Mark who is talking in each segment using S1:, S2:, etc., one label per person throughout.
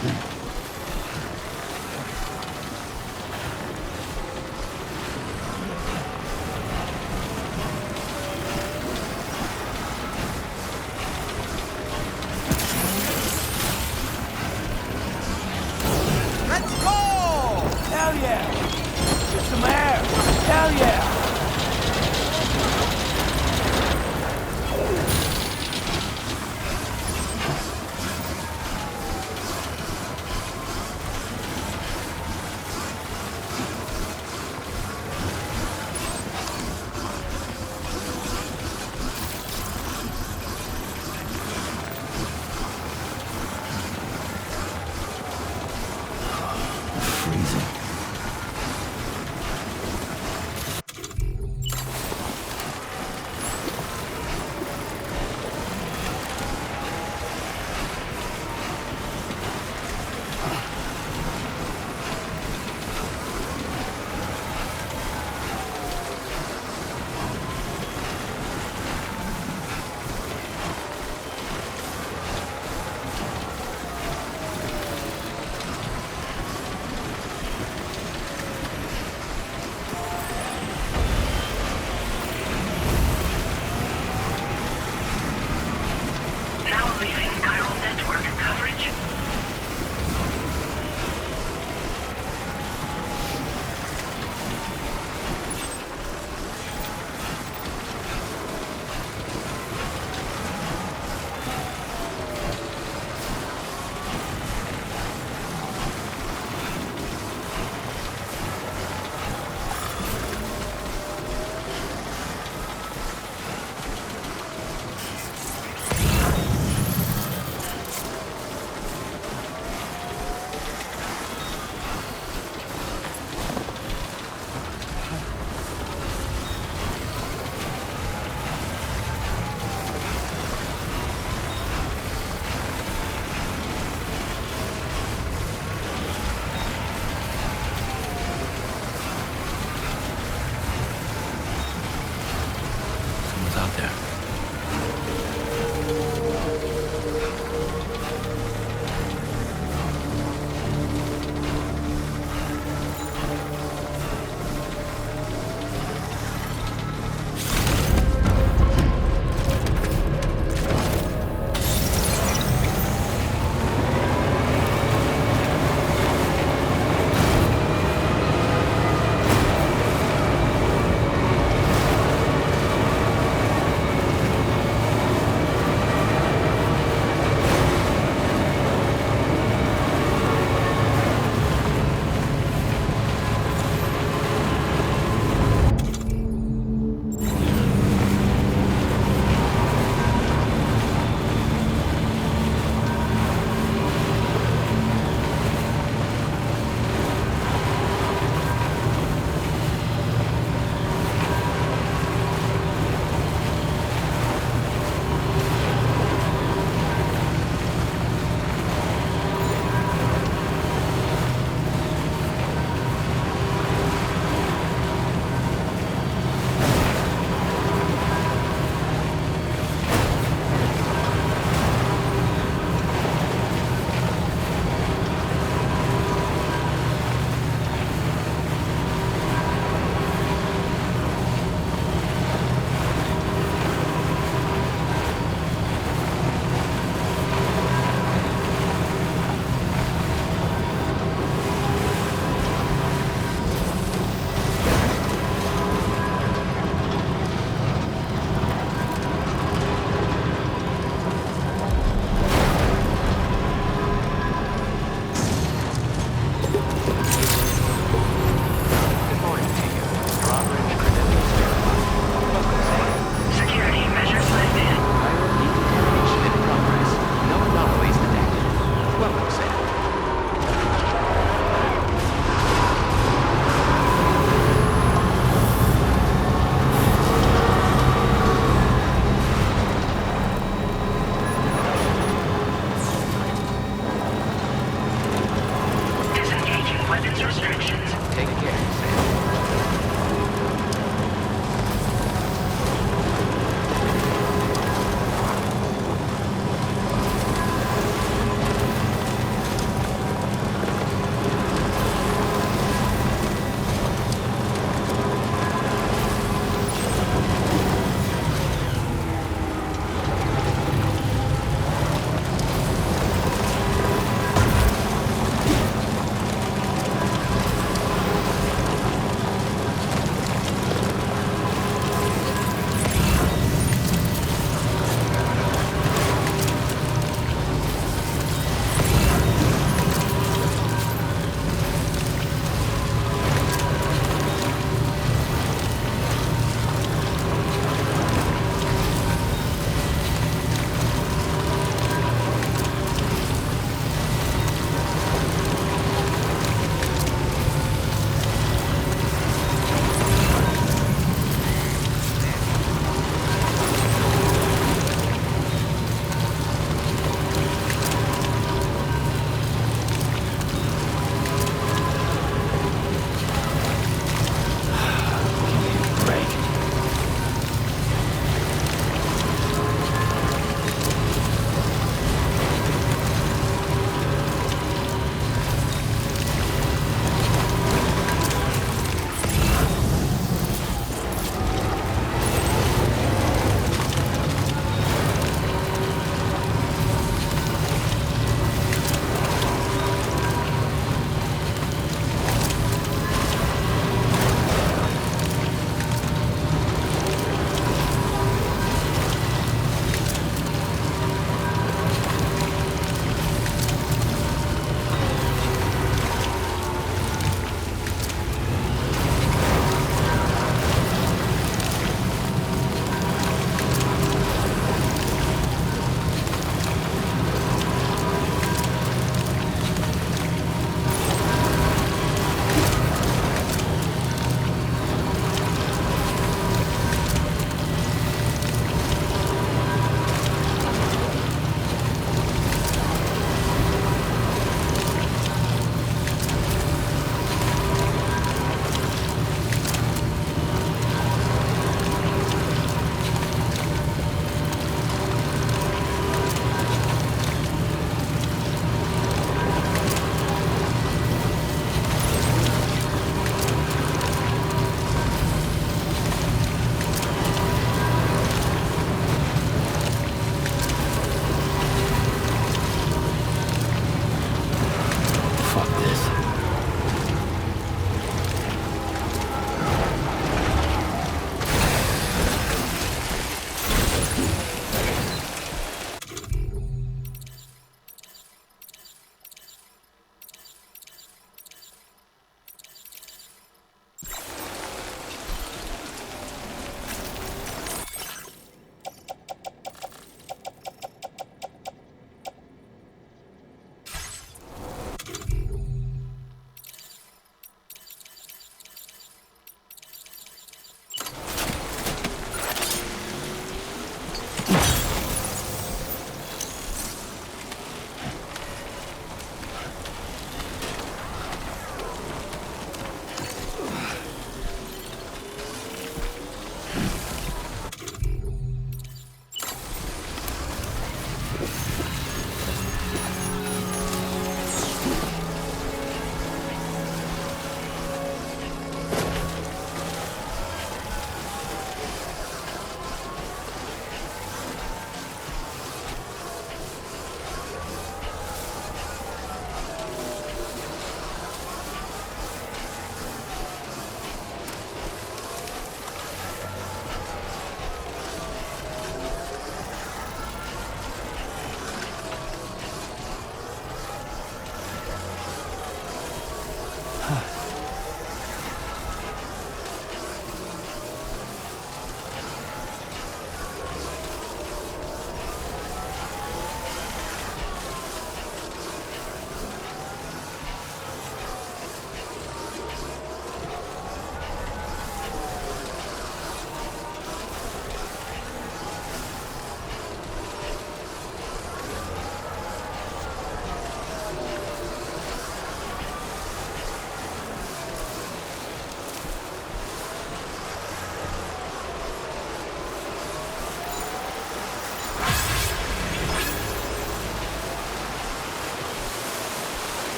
S1: Hell yeah! Get some air! Hell yeah!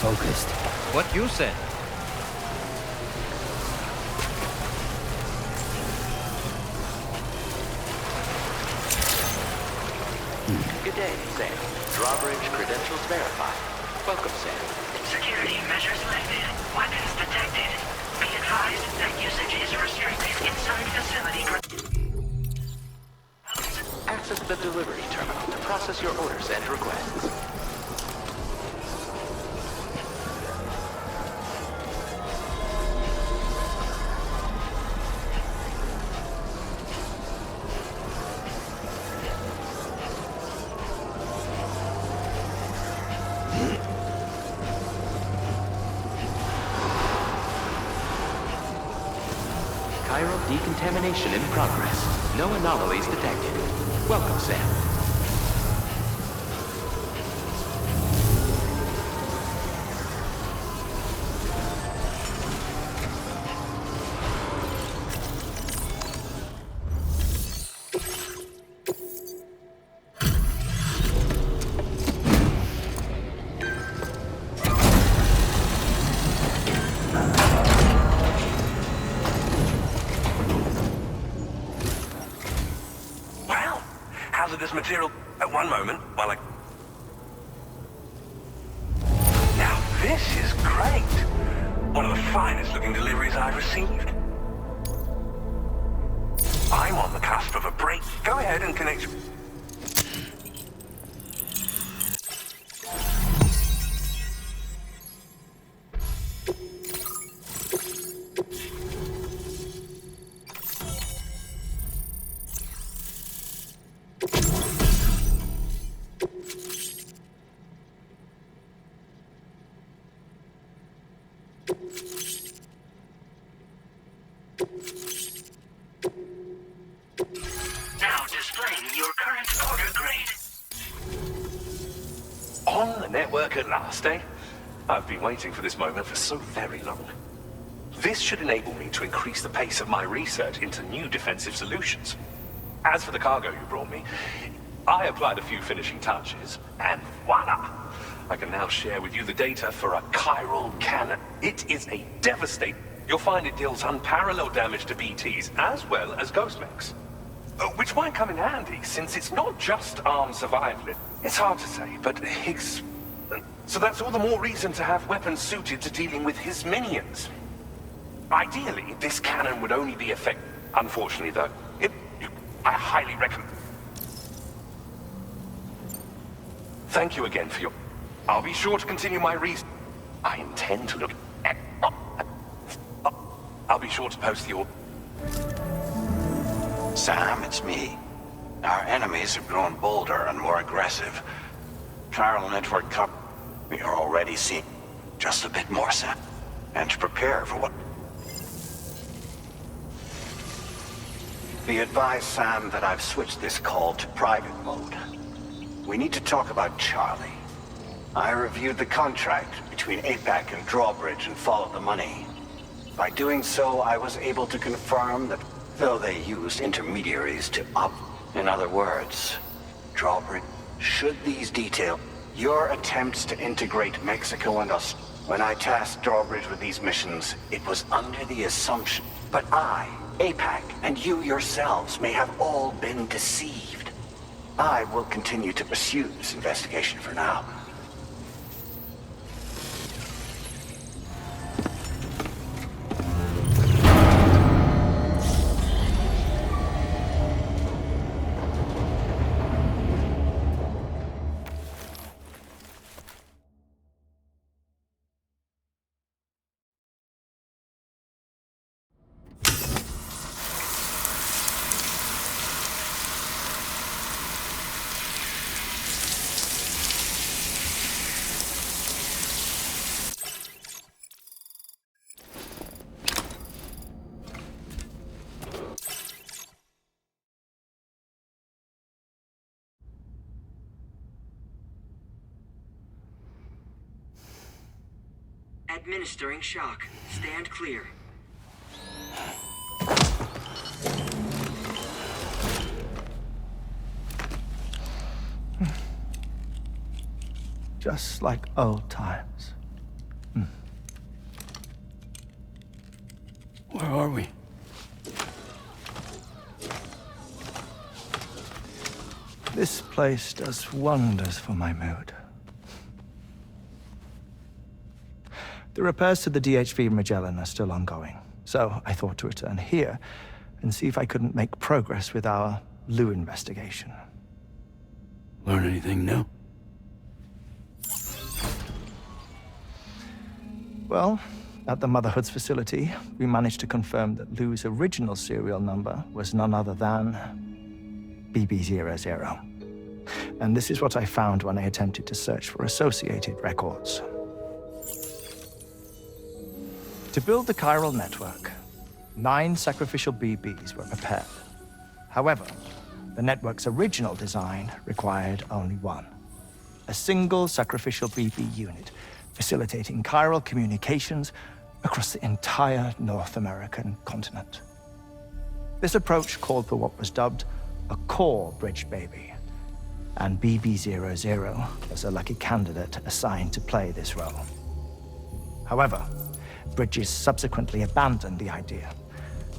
S1: focused.
S2: What you said.
S3: Good day, Sam. Drawbridge credentials verified. Welcome, Sam.
S4: Security measures selected. Weapons detected. Be advised that usage is restricted inside facility.
S3: Access the delivery terminal to process your orders and requests. Chiral decontamination in progress. No anomalies detected. Welcome, Sam.
S5: Hazardous material at one moment while I... Now this is great! One of the finest looking deliveries I've received. I'm on the cusp of a break. Go ahead and connect...
S4: Now displaying your current order grade.
S5: On the network at last, eh? I've been waiting for this moment for so very long. This should enable me to increase the pace of my research into new defensive solutions. As for the cargo you brought me, I applied a few finishing touches, and voila! I can now share with you the data for a chiral cannon. It is a devastating... You'll find it deals unparalleled damage to BTs as well as ghost mechs. Which might come in handy, since it's not just armed survival. It's hard to say, but Higgs... So that's all the more reason to have weapons suited to dealing with his minions. Ideally, this cannon would only be effective. Unfortunately, though, I highly recommend... Thank you again for your... I'll be sure to continue my reason. I intend to look at... I'll be sure to post the order.
S6: Sam, it's me. Our enemies have grown bolder and more aggressive. Chiral network cover. We are already seeing just a bit more, Sam. And to prepare for what... Be advised, Sam, that I've switched this call to private mode. We need to talk about Charlie. I reviewed the contract between APAC and Drawbridge and followed the money. By doing so, I was able to confirm that though they used intermediaries to in other words, Drawbridge, should these detail your attempts to integrate Mexico and us. When I tasked Drawbridge with these missions, it was under the assumption, but I, APAC, and you yourselves may have all been deceived. I will continue to pursue this investigation for now.
S4: Administering shock. Stand clear.
S1: Just like old times. Where are we?
S2: This place does wonders for my mood. The repairs to the DHV Magellan are still ongoing, so I thought to return here and see if I couldn't make progress with our Lou investigation.
S1: Learn anything new?
S2: Well, at the Motherhood's facility, we managed to confirm that Lou's original serial number was none other than BB00. And this is what I found when I attempted to search for associated records. To build the chiral network, 9 sacrificial BBs were prepared. However, the network's original design required only 1. A single sacrificial BB unit facilitating chiral communications across the entire North American continent. This approach called for what was dubbed a core bridge baby, and BB00 was a lucky candidate assigned to play this role. However, Bridges subsequently abandoned the idea,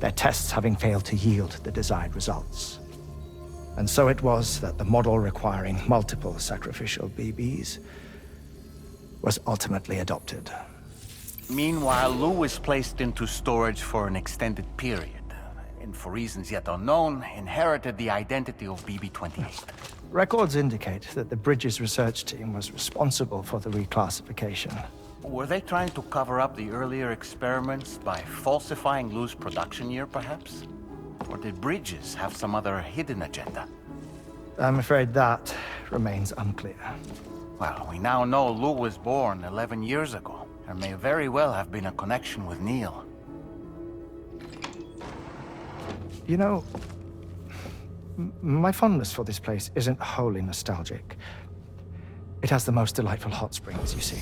S2: their tests having failed to yield the desired results. And so it was that the model requiring multiple sacrificial BBs was ultimately adopted.
S7: Meanwhile, Lou was placed into storage for an extended period, and for reasons yet unknown, inherited the identity of BB-28.
S2: Records indicate that the Bridges research team was responsible for the reclassification.
S7: Were they trying to cover up the earlier experiments by falsifying Lou's production year, perhaps? Or did Bridges have some other hidden agenda?
S2: I'm afraid that remains unclear.
S7: Well, we now know Lou was born 11 years ago. There may very well have been a connection with Neil.
S2: You know, my fondness for this place isn't wholly nostalgic. It has the most delightful hot springs, you see.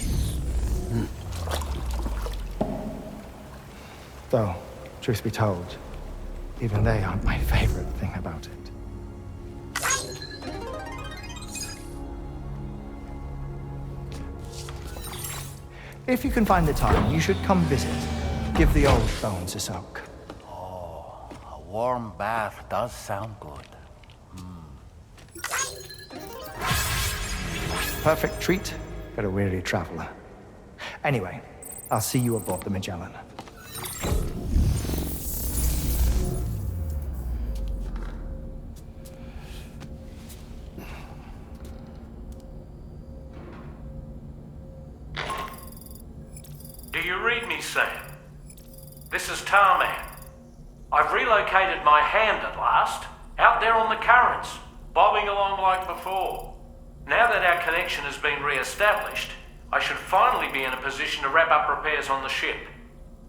S2: Though, truth be told, even they aren't my favorite thing about it. If you can find the time, you should come visit. Give the old bones a soak.
S7: Oh, a warm bath does sound good.
S2: Perfect treat for a weary traveler. Anyway, I'll see you aboard the Magellan.
S8: Do you read me, Sam? This is Tarman. I've relocated my hand at last, out there on the currents, bobbing along like before. Now that our connection has been re-established, I should finally be in a position to wrap up repairs on the ship.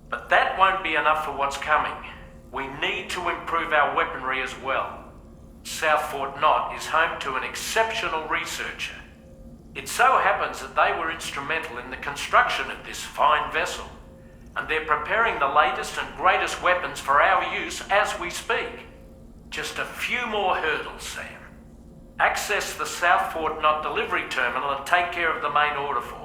S8: But that won't be enough for what's coming. We need to improve our weaponry as well. South Fort Knott is home to an exceptional researcher. It so happens that they were instrumental in the construction of this fine vessel, and they're preparing the latest and greatest weapons for our use as we speak. Just a few more hurdles, Sam. Access the South Fort Knott delivery terminal and take care of the main order for me.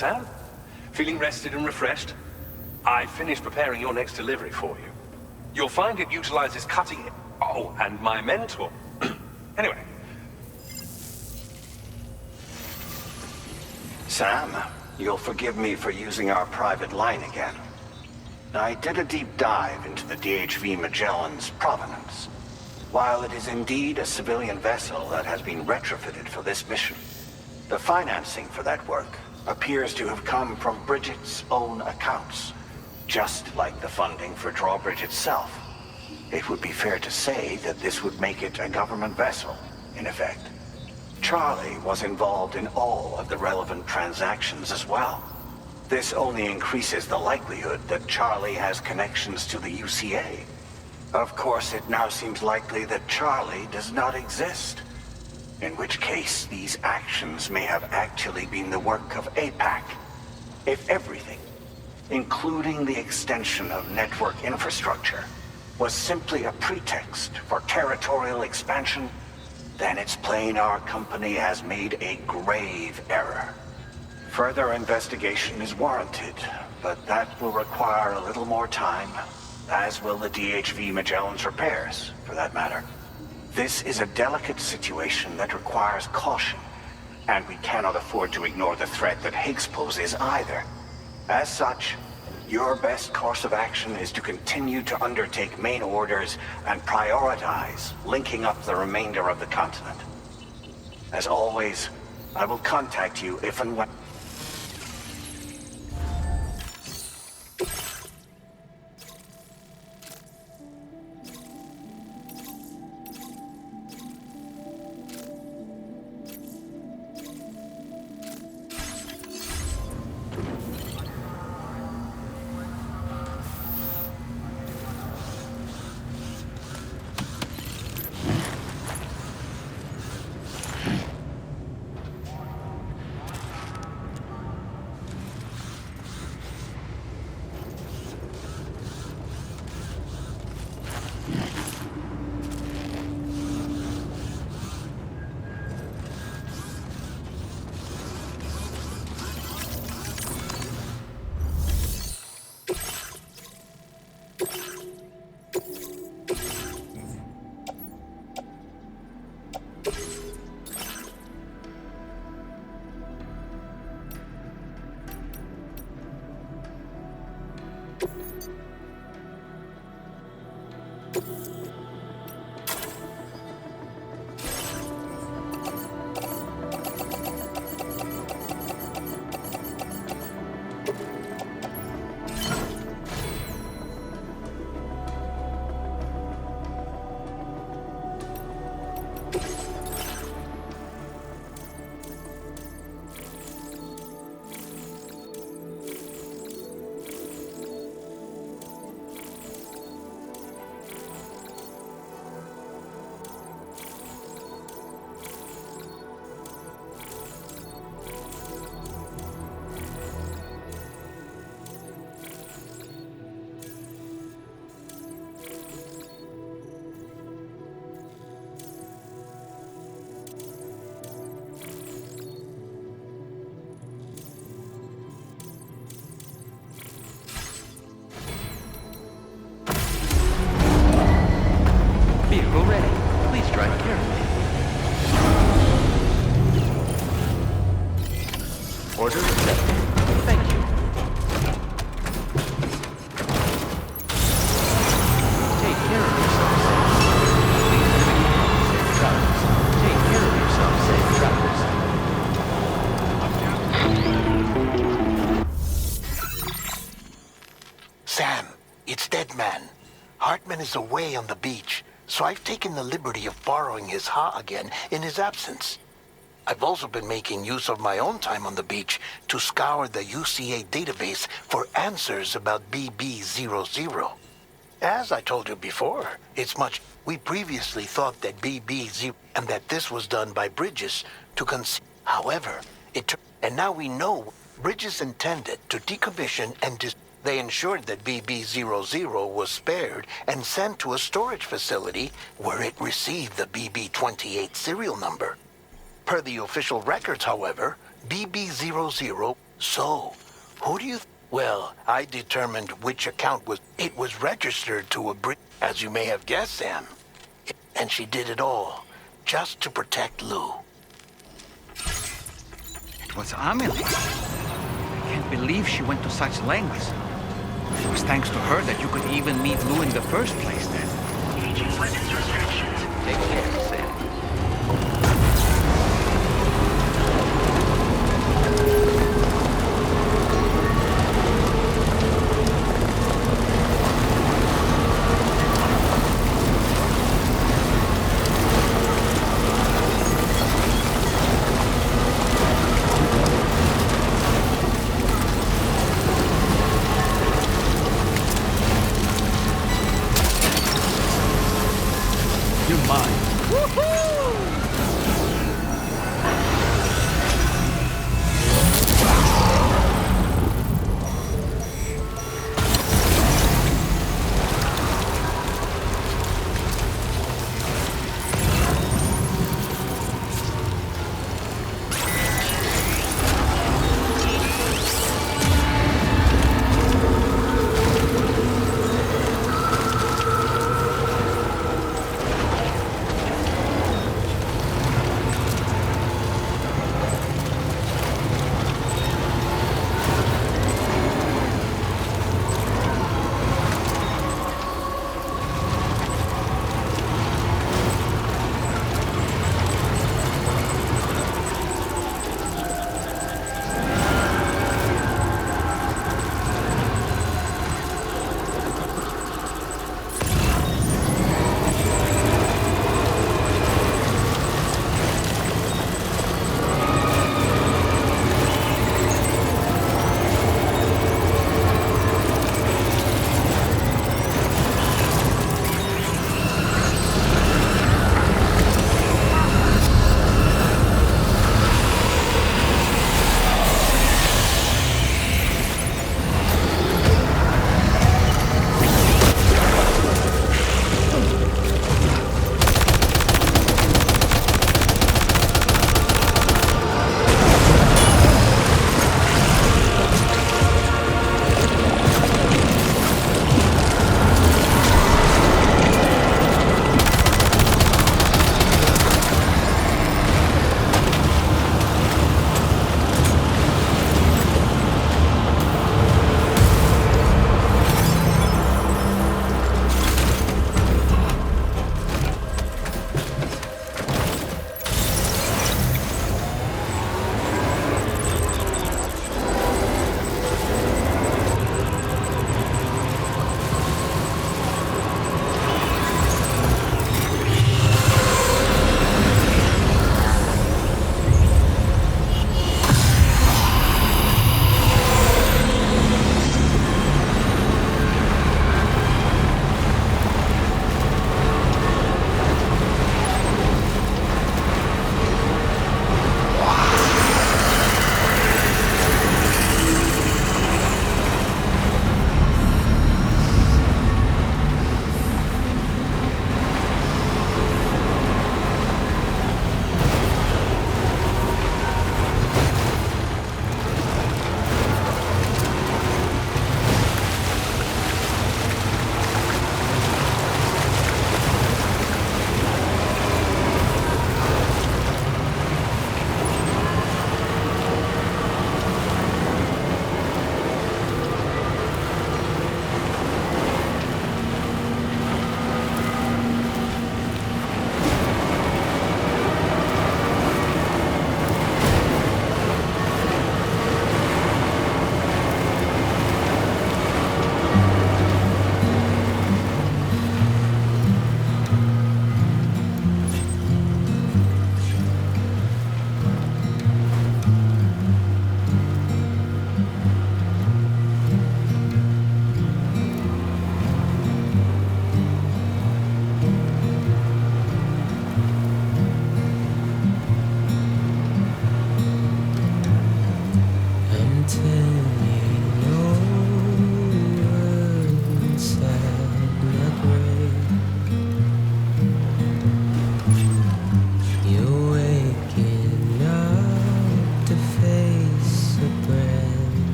S5: Sam? Feeling rested and refreshed? I finished preparing your next delivery for you. You'll find it utilizes cutting... Oh, and my mentor. Anyway.
S6: Sam, you'll forgive me for using our private line again. I did a deep dive into the DHV Magellan's provenance. While it is indeed a civilian vessel that has been retrofitted for this mission, the financing for that work appears to have come from Bridget's own accounts, just like the funding for Drawbridge itself. It would be fair to say that this would make it a government vessel, in effect. Charlie was involved in all of the relevant transactions as well. This only increases the likelihood that Charlie has connections to the UCA. Of course, it now seems likely that Charlie does not exist. In which case, these actions may have actually been the work of APAC. If everything, including the extension of network infrastructure, was simply a pretext for territorial expansion, then it's plain our company has made a grave error. Further investigation is warranted, but that will require a little more time, as will the DHV Magellan's repairs, for that matter. This is a delicate situation that requires caution, and we cannot afford to ignore the threat that Higgs poses either. As such, your best course of action is to continue to undertake main orders and prioritize linking up the remainder of the continent. As always, I will contact you if and when...
S3: Vehicle ready. Please drive carefully. Order accepted. Thank you. Take care of yourself, safe travels. Take care of yourself, safe travels.
S9: Sam, it's Deadman. Hartman is away on the beach, so I've taken the liberty of borrowing his Ha again in his absence. I've also been making use of my own time on the beach to scour the UCA database for answers about BB00. As I told you before, we previously thought that BB0 and that this was done by Bridges to However, and now we know Bridges intended to decommission and they ensured that BB00 was spared and sent to a storage facility where it received the BB28 serial number. Per the official records, however, BB00 So, who do you... Well, I determined which account was... It was registered to a as you may have guessed, Sam. And she did it all, just to protect Lou.
S10: It was Amelie. I can't believe she went to such lengths. It was thanks to her that you could even meet Lou in the first place, then.
S4: Agent weapons restrictions.
S3: Take care, Sam.
S2: You're mine.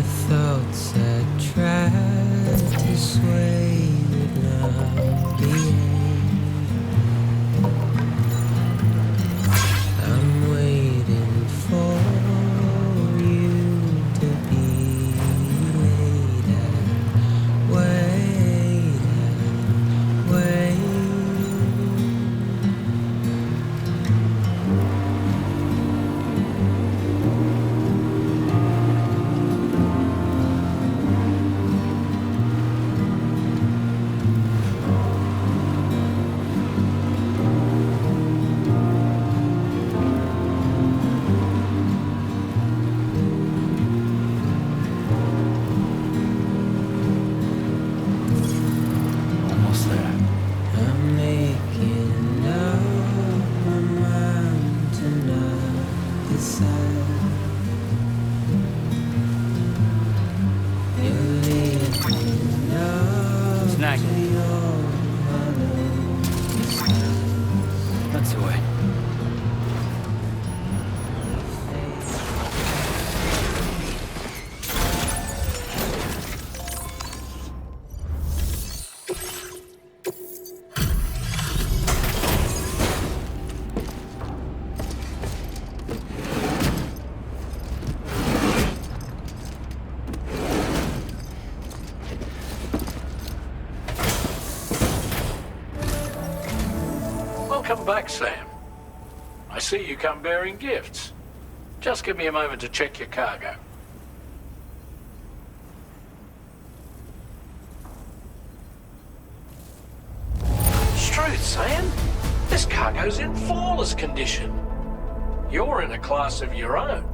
S11: The thoughts I tried to sway would not behave. I'm waiting for you to be laid out. Wait out, wait.
S2: Almost there.
S11: I'm making up my mind to not decide. You're leaving up
S10: Snag.
S11: to your hollow decisions.
S10: That's the way.
S8: Welcome back, Sam. I see you come bearing gifts. Just give me a moment to check your cargo. Struth, Sam. This cargo's in flawless condition. You're in a class of your own.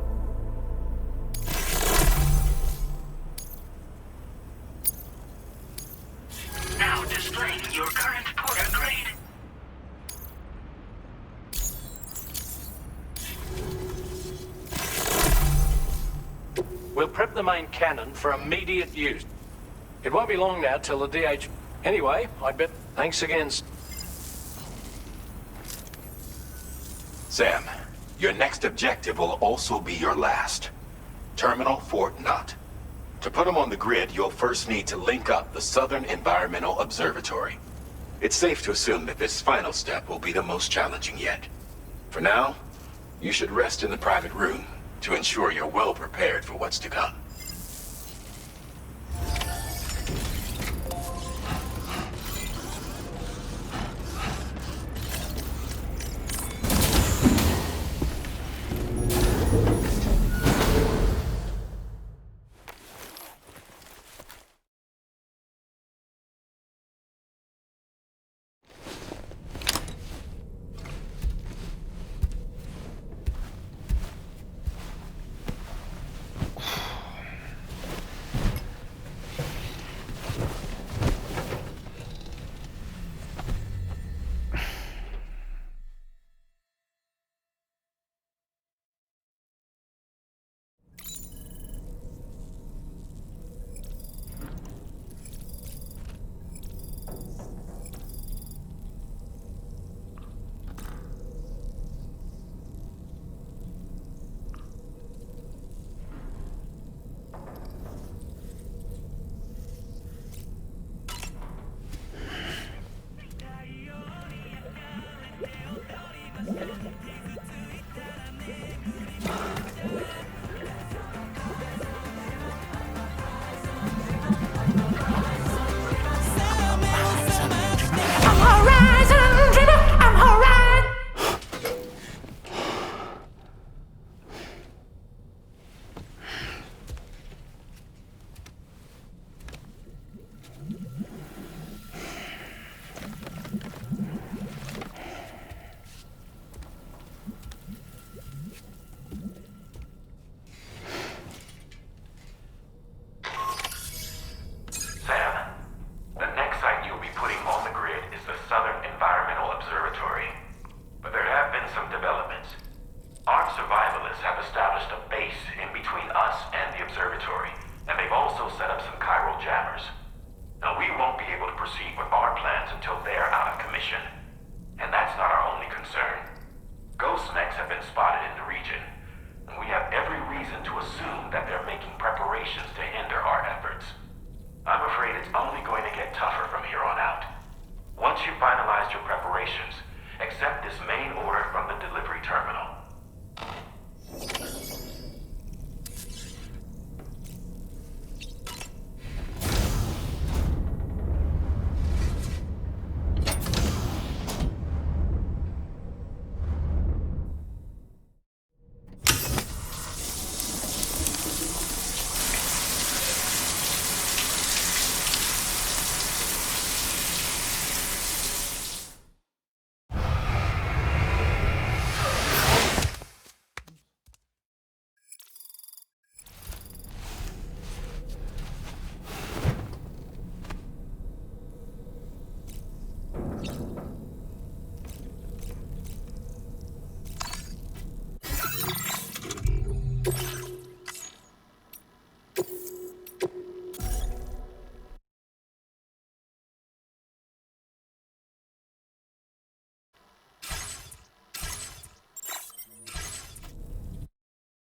S4: Now displaying your current porter grade.
S8: We'll prep the main cannon for immediate use. It won't be long now till the DH... Anyway, I bet... Thanks again.
S5: Sam, your next objective will also be your last. Terminal Fort Knott. To put them on the grid, you'll first need to link up the Southern Environmental Observatory. It's safe to assume that this final step will be the most challenging yet. For now, you should rest in the private room to ensure you're well prepared for what's to come.